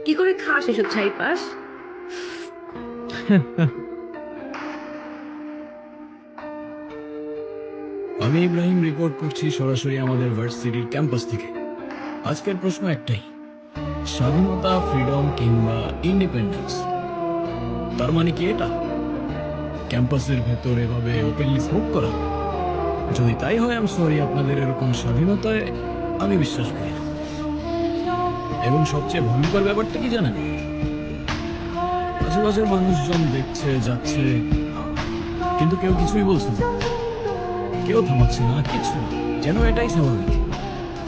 কি করে খাস এসব ছাইপাস? আমি ইব্রাহিম রিপোর্ট করছি সরাসরি আমাদের ভার্সিটির ক্যাম্পাস থেকে। আজকের প্রশ্ন একটাই, স্বাধীনতা, ফ্রিডম কিংবা ইন্ডিপেন্ডেন্স, তার মানে কি এটা? ক্যাম্পাসের ভেতর এভাবে ওপেনলি স্মোক করা? যদি তাই হয় আমি সরি, আপনাদের এরকম স্বাধীনতায় আমি বিশ্বাস করি না। এবং সবচেয়ে ভয়ঙ্কর ব্যাপারটা কি জানেন? আশেপাশের মানুষজন দেখছে যাচ্ছে, কিন্তু কেউ কিছুই বলছে না, কেউ থামাচ্ছে না, কিছু না, যেন এটাই স্বাভাবিক,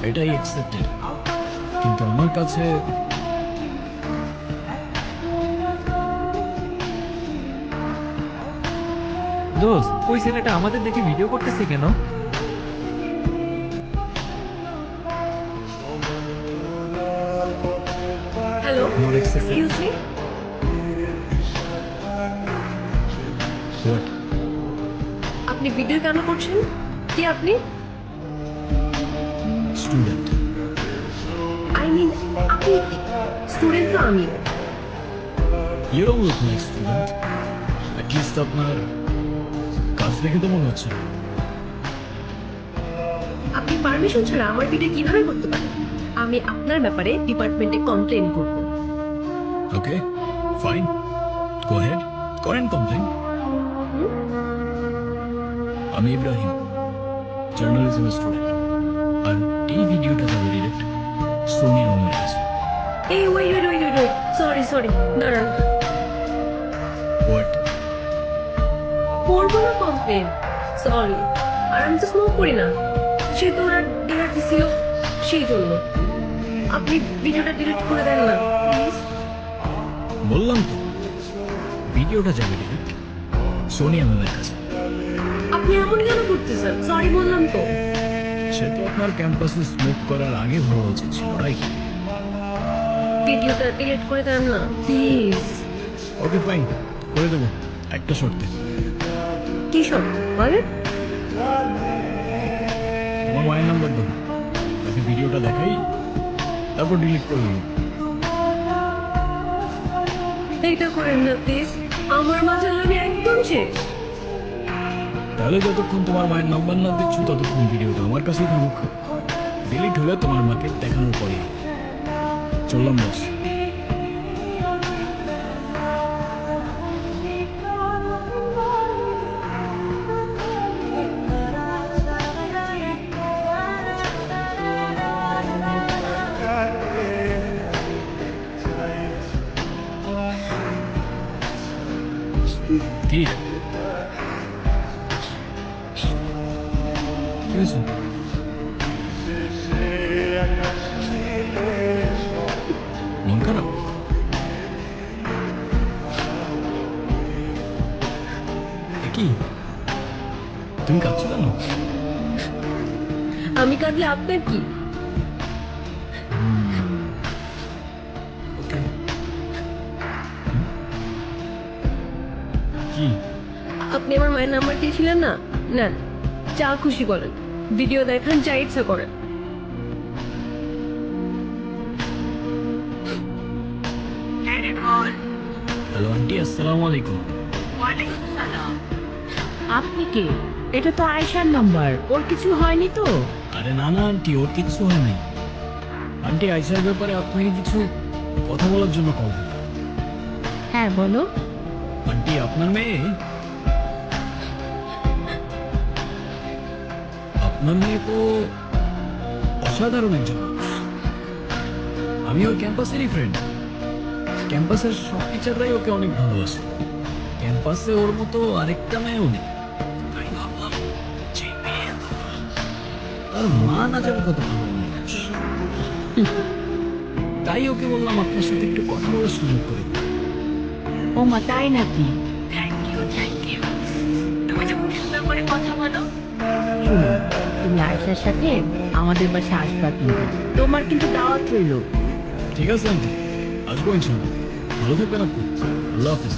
এটাই অ্যাকসেপ্টেড। কিন্তু আমার কাছে দোস্ত, ওই ছেলেটা আমাদের দেখে ভিডিও করতেছে কেন? Hello, not accepted. Excuse me. What? আপনি ভিডিও কেন করছেন? কি আপনি? Student. আই মিন, আপনি স্টুডেন্ট তো আমি। You don't look like student. At least আপনার কাজ দেখে তো মনে হচ্ছে না। আপনি পারমিশন ছাড়া আমার ভিডিও কিভাবে করতে পারেন? আমি আপনার ব্যাপারে ডিপার্টমেন্টে কমপ্লেন করব। Okay, fine. Go ahead. করেন কমপ্লেন। আমি ইব্রাহিম, জার্নালিজম স্টুডেন্ট। আর এই ভিডিওটা যাবে ডিরেক্ট সোনি রুমের কাছে। এই ওয়েট, সরি সরি, দাঁড়ান। হোয়াট? করবো না কমপ্লেন, সরি। আর আমি তো স্মোক করি না, সে তো ওরা ডিনার দিছিল সেই জন্য। আপনি ভিডিওটা ডিলিট করে দেন না প্লিজ। বললাম তো, ভিডিওটা যাবে ডিরেক্ট সোনি রুমের কাছে। আপনি এমন কেন করতেছেন? সরি বললাম তো। সে তো আপনার ক্যাম্পাসে স্মোক করার আগে ভাবা উচিত ছিল, রাইট? ভিডিওটা ডিলিট করে দেন না প্লিজ। ওকে ফাইন, করে দেবো, একটা শর্তে। কি সব বলে? আমার মায়ের নাম্বার দাও, তাকে ভিডিওটা দেখাই, তারপর ডিলিট করে দেবো। এইটা করেন না প্লিজ, আমার মাঝে আমি একদম শেষ। তাহলে যতক্ষণ তোমার মায়ের নাম্বার না দিচ্ছ ততক্ষণ ভিডিওটা আমার কাছেই থাকুক। ডিলিট হলে তোমার মাকে দেখানোর পরে চললাম বস। কি কি হয়েছে? মন খারাপ? এ কি, তুমি কাঁদছো কেন? আমি কাঁদলে আপনার কি? ওকে। কি? আপনি আমার মায়ের নাম্বার দিয়েছিলেন না, নেন, যা খুশি করেন, ভিডিও দেখান, যা ইচ্ছা করেন। হ্যালো আন্টি, আসসালামু আলাইকুম। আপনি কে? এটা তো আয়েশার নাম্বার, ওর কিছু হয়নি তো? আরে না না আন্টি, ওর কিচ্ছু হয় নাই। আন্টি, আইসার ব্যাপারে আপনাকে কিছু কথা বলার জন্য কল দিলাম। হ্যাঁ বলো। আন্টি, আপনার মেয়ে, আপনার মেয়ে তো অসাধারণ একজন মানুষ। আমি ওর ক্যাম্পাসেরই ফ্রেন্ড। ক্যাম্পাসের সব টিচাররাই ওকে অনেক ভালোবাসে। ক্যাম্পাসে ওর মতো আরেকটা মেয়েও নেই। তাই ভাবলাম যে মেয়ে এত ভালো, তার মা না যাবে কত ভালো মানুষ। তাই ওকে বললাম আপনার সাথে একটু কথা বলার সুযোগ করে দিন। ও মা, তাই নাকি? শোনো, তুমি আয়েশার সাথে আমাদের বাসায় আসবা কিন্তু, তোমার কিন্তু দাওয়াত রইলো। ঠিক আছে আন্টি, আসবো ইনশাল্লাহ। ভালো থাকবেন আপনি। আল্লাহ হাফিজ।